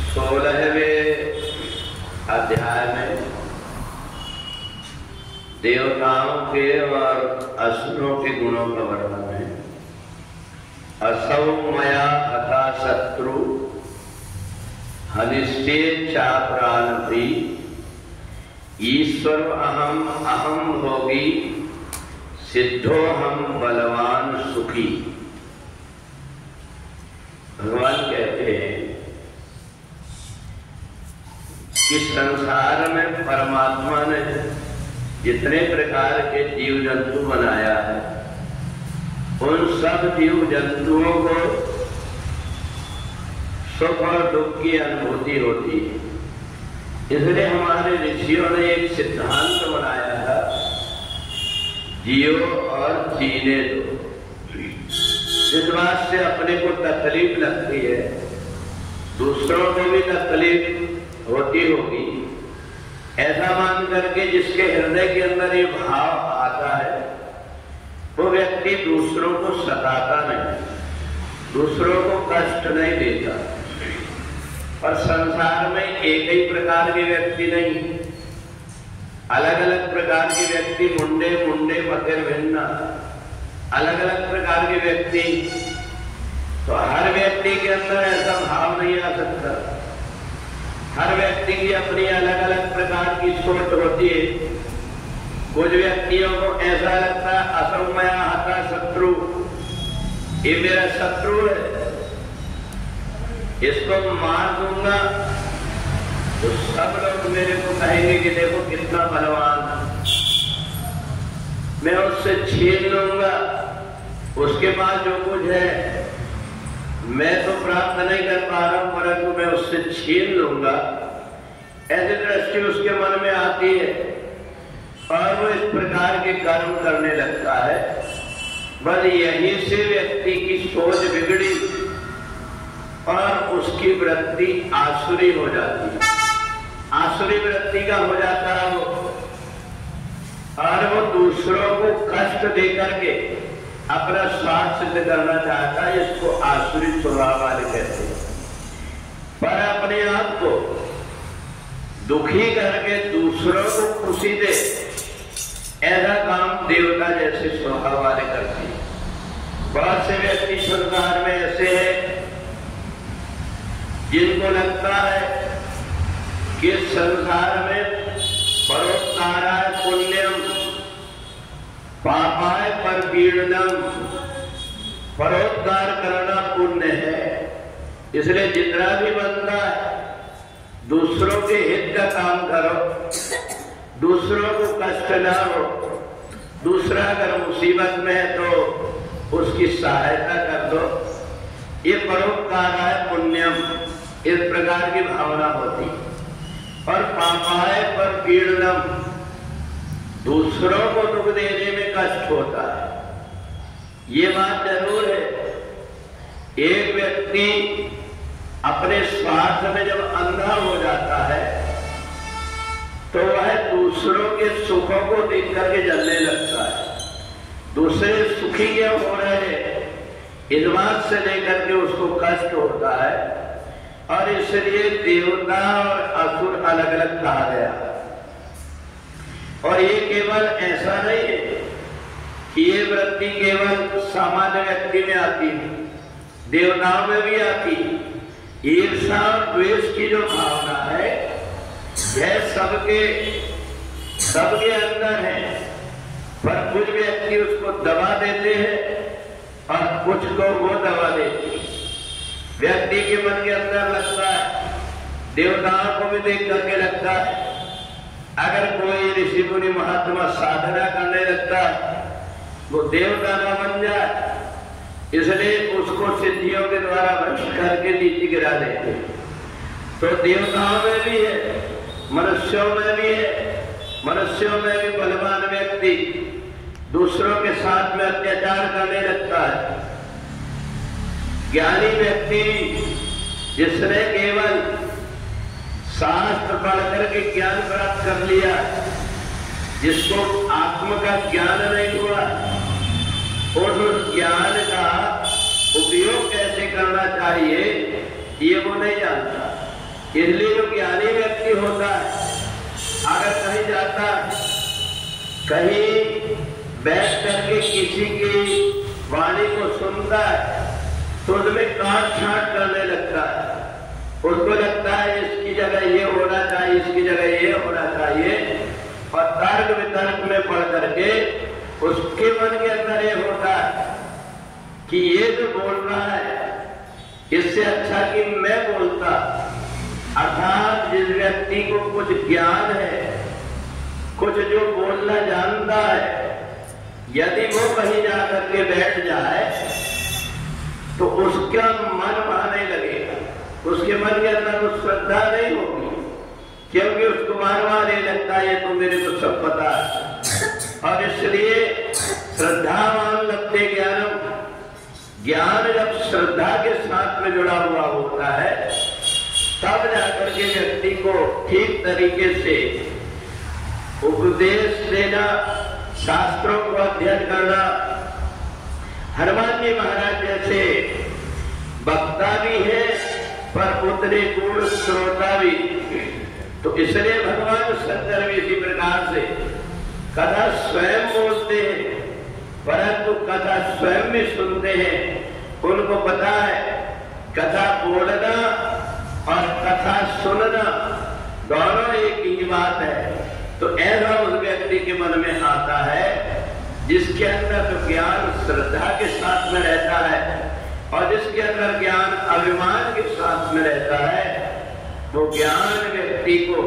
16वें अध्याय में देवताओं के और असुरों के गुणों का वर्णन है। असौ मया हता शत्रु हनिश्चेत चाप्रान भी ईश्वर अहम अहम भोगी सिद्धो हम बलवान सुखी। भगवान कहते हैं कि संसार में परमात्मा ने जितने प्रकार के जीव जंतु बनाया है, उन सब जीव जंतुओं को सुख और दुख की अनुभूति होती है। इसलिए हमारे ऋषियों ने एक सिद्धांत बनाया था, जियो और जीने दो। जिस बात से अपने को तकलीफ लगती है, दूसरों को भी तकलीफ होती होगी, ऐसा मान करके जिसके हृदय के अंदर ये भाव आता है, वो व्यक्ति दूसरों को सताता नहीं, दूसरों को कष्ट नहीं देता। और संसार में एक ही प्रकार के व्यक्ति नहीं, अलग अलग प्रकार के व्यक्ति, मुंडे मुंडे मतिर भिन्ना, अलग अलग प्रकार के व्यक्ति। तो हर व्यक्ति के अंदर ऐसा भाव नहीं आ सकता। हर व्यक्ति की अपनी अलग अलग प्रकार की सोच होती है। कुछ व्यक्तियों को ऐसा लगता है असौ मया हता शत्रु, ये मेरा शत्रु है, इसको मार दूंगा तो सब लोग मेरे को कहेंगे कि देखो कितना बलवान, मैं उससे छीन लूंगा, उसके पास जो कुछ है मैं तो प्राप्त नहीं कर पा रहा हूं, परंतु मैं उससे छीन लूंगा। ऐसी दृष्टि उसके मन में आती है और वो इस प्रकार के कर्म करने लगता है। बस यहीं से व्यक्ति की सोच बिगड़ी और उसकी वृत्ति आसुरी हो जाती है, आसुरी वृत्ति का हो जाता है वो, और वो दूसरों को कष्ट देकर के अपना स्वार्थ सिद्ध करना चाहता है। इसको आसुरी स्वभाव वाले कहते हैं। पर अपने आप को दुखी करके दूसरों को खुशी दे, ऐसा काम देवता जैसे स्वभाव वाले करते हैं। बहुत से व्यक्ति संसार में ऐसे हैं जिनको लगता है कि संसार में परोपकाराय पुण्यम पापाय परपीड़नम, परोपकार करना पुण्य है। इसलिए जितना भी बनता है दूसरों के हित का काम करो, दूसरों को कष्ट ना हो। दूसरा अगर मुसीबत में है तो उसकी सहायता कर दो। ये परोपकाराय पुण्यम, इस प्रकार की भावना होती। और पापाय परपीड़नम, दूसरों को दुख देने में कष्ट होता है। ये बात जरूर है, एक व्यक्ति अपने स्वार्थ में जब अंधा हो जाता है तो वह दूसरों के सुखों को देख करके जलने लगता है। दूसरे सुखी क्या हो रहे हैं, इस बात से लेकर के उसको कष्ट होता है। और इसलिए देवता और असुर अलग अलग कहा गया। और ये केवल ऐसा नहीं है कि ये वृत्ति केवल सामान्य व्यक्ति में आती है, देवताओं में भी आती है। ईर्ष्या और द्वेष की जो भावना है यह सबके अंदर है। पर कुछ व्यक्ति उसको दबा देते हैं और कुछ को वो दबा देते हैं। व्यक्ति के मन के अंदर लगता है, देवताओं को भी देख करके लगता है, अगर कोई ऋषि मुनि महात्मा साधना करने लगता है वो देवता न बन जाए, इसलिए उसको सिद्धियों के द्वारा भ्रष्ट करके नीचे गिरा देते। तो देवताओं में भी है, मनुष्यों में भी है। मनुष्यों में भी बलवान व्यक्ति दूसरों के साथ में अत्याचार करने लगता है। ज्ञानी व्यक्ति जिसने केवल शास्त्र पढ़ करके ज्ञान प्राप्त कर लिया, जिसको आत्म का ज्ञान नहीं हुआ, और उस ज्ञान का उपयोग कैसे करना चाहिए ये वो नहीं जानता। इसलिए जो ज्ञानी व्यक्ति होता है, अगर कहीं जाता है, कहीं बैठ करके किसी की वाणी को सुनता है, तो उसमें काट छाट करने लगता है। उसको लगता है इसकी जगह ये होना चाहिए, इसकी जगह ये होना चाहिए, और तर्क वितर्क में पढ़ करके उसके मन के अंदर ये होता है कि ये जो बोल रहा है इससे अच्छा कि मैं बोलता। अर्थात जिस व्यक्ति को कुछ ज्ञान है, कुछ जो बोलना जानता है, यदि वो कहीं जाकर के बैठ जाए तो उसका मन वहां नहीं लगेगा, उसके मन के अंदर वो श्रद्धा नहीं होगी, क्योंकि उसको बार बार ये लगता है ये तो मेरे को सब पता है। और इसलिए श्रद्धावान लगते ज्ञानम, ज्ञान जब श्रद्धा के साथ में जुड़ा हुआ होता है तब जाकर के व्यक्ति को ठीक तरीके से उपदेश देना, शास्त्रों को अध्ययन करना। हनुमान जी महाराज जैसे वक्ता भी है पर उतने गुण श्रोता भी, तो इसलिए भगवान शंकर भी इसी प्रकार से कथा स्वयं बोलते हैं परंतु कथा स्वयं भी सुनते हैं। उनको पता है कथा बोलना और कथा सुनना दोनों एक ही बात है। तो ऐसा उस व्यक्ति के मन में आता है जिसके अंदर तो ज्ञान श्रद्धा के साथ में रहता है और जिसके अंदर ज्ञान अभिमान के साथ में रहता है, वो ज्ञान व्यक्ति को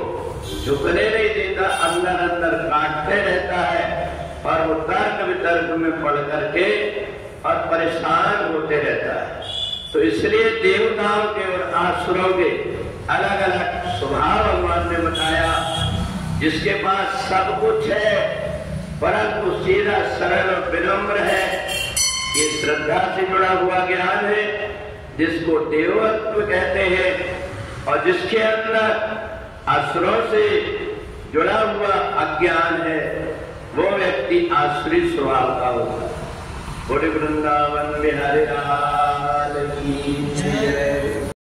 झुकने नहीं देता, अंदर अंदर काटते रहता है और वो तर्क वितर्क में पढ़ करके और परेशान होते रहता है। तो इसलिए देवताओं के और आसुरों के अलग अलग स्वभाव भगवान ने बताया। जिसके पास सब कुछ है परंतु सीधा सरल और विनम्र है, ये श्रद्धा से जुड़ा हुआ ज्ञान है जिसको देवत्व कहते हैं। और जिसके अंदर असुरों से जुड़ा हुआ अज्ञान है वो व्यक्ति आश्रित स्वभाव का होता है। बोले वृंदावन बिहारी लाल की जय।